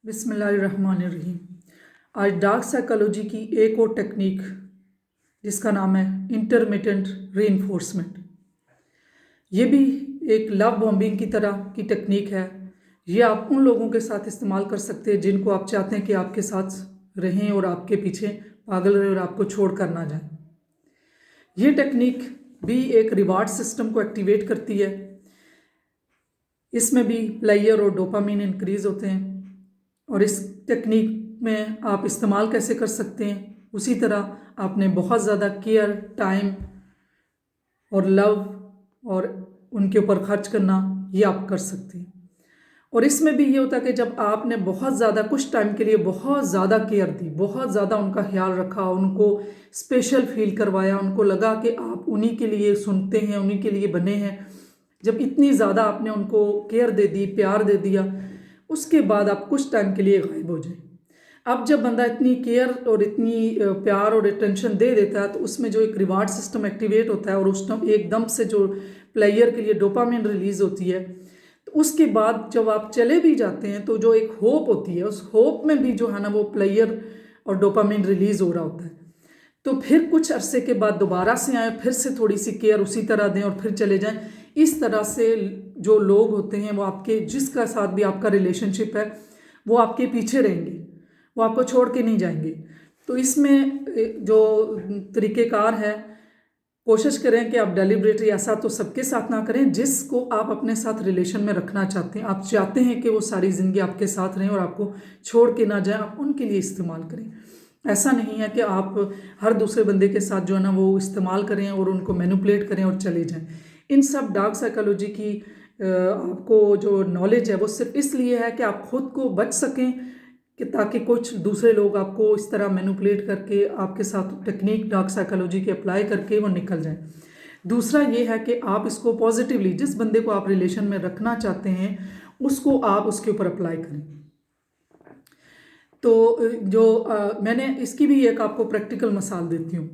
बिस्मिल्लाहिर्रहमानिर्रहीम। आज dark psychology की एक और टेक्निक जिसका नाम है इंटरमिटेंट रीइंफोर्समेंट। ये भी एक लव बॉम्बिंग की तरह की टेक्निक है। ये आप उन लोगों के साथ इस्तेमाल कर सकते हैं जिनको आप चाहते हैं कि आपके साथ रहें और आपके पीछे पागल रहे और आपको छोड़ कर ना जाए। ये टेक्निक भी एक रिवार्ड सिस्टम को एक्टिवेट करती है। इसमें भी प्लेयर और डोपामिन इंक्रीज होते हैं। और इस टेक्निक में आप इस्तेमाल कैसे कर सकते हैं, उसी तरह आपने बहुत ज़्यादा केयर, टाइम और लव और उनके ऊपर खर्च करना, ये आप कर सकते हैं। और इसमें भी ये होता है कि जब आपने बहुत ज़्यादा कुछ टाइम के लिए बहुत ज़्यादा केयर दी, बहुत ज़्यादा उनका ख्याल रखा, उनको स्पेशल फील करवाया, उनको लगा कि आप उन्हीं के लिए सुनते हैं, उन्हीं के लिए बने हैं, जब इतनी ज़्यादा आपने उनको केयर दे दी, प्यार दे दिया, उसके बाद आप कुछ टाइम के लिए गायब हो जाए। अब जब बंदा इतनी केयर और इतनी प्यार और अटेंशन दे देता है तो उसमें जो एक रिवार्ड सिस्टम एक्टिवेट होता है और उस टाइम एकदम से जो प्लेयर के लिए डोपामिन रिलीज होती है, तो उसके बाद जब आप चले भी जाते हैं तो जो एक होप होती है, उस होप में भी जो है ना वो प्लेयर और डोपामिन रिलीज हो रहा होता है। तो फिर कुछ अरसे के बाद दोबारा से आए, फिर से थोड़ी सी केयर उसी तरह दें और फिर चले जाएं। इस तरह से जो लोग होते हैं वो आपके, जिसका साथ भी आपका रिलेशनशिप है, वो आपके पीछे रहेंगे, वो आपको छोड़ के नहीं जाएंगे। तो इसमें जो तरीक़ेकार है, कोशिश करें कि आप डेलिब्रेटली, ऐसा तो सबके साथ ना करें, जिसको आप अपने साथ रिलेशन में रखना चाहते हैं, आप चाहते हैं कि वो सारी ज़िंदगी आपके साथ रहें और आपको छोड़ के ना जाएं, आप उनके लिए इस्तेमाल करें। ऐसा नहीं है कि आप हर दूसरे बंदे के साथ जो है ना वो इस्तेमाल करें और उनको मैनिपुलेट करें और चले जाएं। इन सब डार्क साइकोलॉजी की आपको जो नॉलेज है वो सिर्फ इसलिए है कि आप खुद को बच सकें, कि ताकि कुछ दूसरे लोग आपको इस तरह मैनिपुलेट करके आपके साथ टेक्निक डार्क साइकोलॉजी की अप्लाई करके वो निकल जाएं। दूसरा ये है कि आप इसको पॉजिटिवली, जिस बंदे को आप रिलेशन में रखना चाहते हैं उसको आप उसके ऊपर अप्लाई करें। तो मैंने इसकी भी एक आपको प्रैक्टिकल मिसाल देती हूँ।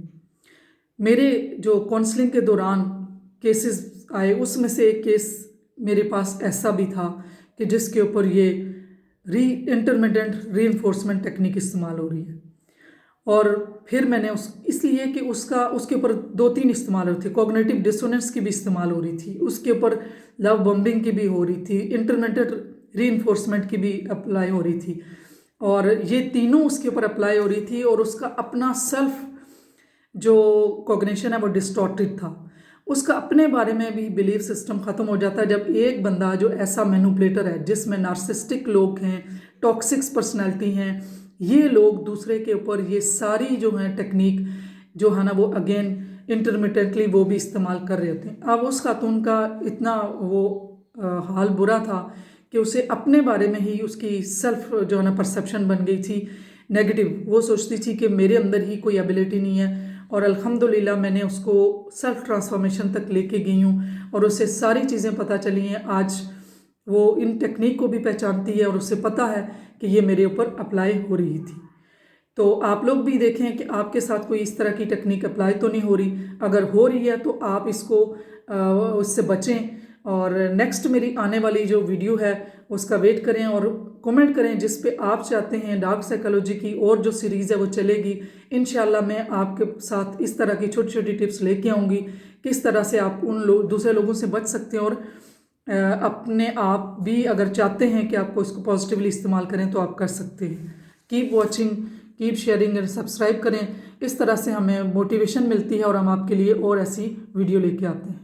मेरे जो काउंसलिंग के दौरान केसेस आए, उसमें से एक केस मेरे पास ऐसा भी था कि जिसके ऊपर ये इंटरमिटेंट रीइंफोर्समेंट टेक्निक इस्तेमाल हो रही है। और फिर मैंने इसलिए कि उसके ऊपर 2-3 इस्तेमाल हो रही थी। कॉग्निटिव डिसोनेंस की भी इस्तेमाल हो रही थी, उसके ऊपर लव बॉम्बिंग की भी हो रही थी, इंटरमिटेंट रीइंफोर्समेंट की भी अप्लाई हो रही थी, और ये तीनों उसके ऊपर अप्लाई हो रही थी। और उसका अपना सेल्फ जो कॉग्निशन है वो डिस्टॉर्टेड था। उसका अपने बारे में भी बिलीफ सिस्टम ख़त्म हो जाता है जब एक बंदा जो ऐसा मैनिपुलेटर है, जिसमें नार्सिसिस्टिक लोग हैं, टॉक्सिक्स पर्सनैलिटी हैं, ये लोग दूसरे के ऊपर ये सारी जो है टेक्निक जो है ना वो अगेन इंटरमिटेंटली वो भी इस्तेमाल कर रहे थे। अब उस खातून का इतना वो हाल बुरा था कि उसे अपने बारे में ही उसकी सेल्फ जो है ना परसेप्शन बन गई थी नेगेटिव। वो सोचती थी कि मेरे अंदर ही कोई एबिलिटी नहीं है, और अल्हम्दुलिल्लाह मैंने उसको सेल्फ ट्रांसफॉर्मेशन तक लेके गई हूँ और उससे सारी चीज़ें पता चली हैं। आज वो इन टेक्निक को भी पहचानती है और उसे पता है कि ये मेरे ऊपर अप्लाई हो रही थी। तो आप लोग भी देखें कि आपके साथ कोई इस तरह की टेक्निक अप्लाई तो नहीं हो रही। अगर हो रही है तो आप इसको उससे बचें। और नेक्स्ट मेरी आने वाली जो वीडियो है उसका वेट करें और कमेंट करें जिस पे आप चाहते हैं डार्क साइकोलॉजी की और जो सीरीज़ है वो चलेगी। इंशाल्लाह मैं आपके साथ इस तरह की छोटी छोटी टिप्स लेके आऊँगी, किस तरह से आप दूसरे लोगों से बच सकते हैं, और अपने आप भी अगर चाहते हैं कि आपको इसको पॉजिटिवली इस्तेमाल करें तो आप कर सकते हैं। Keep watching, keep sharing and subscribe करें। इस तरह से हमें मोटिवेशन मिलती है और हम आपके लिए और ऐसी वीडियो लेके आते हैं।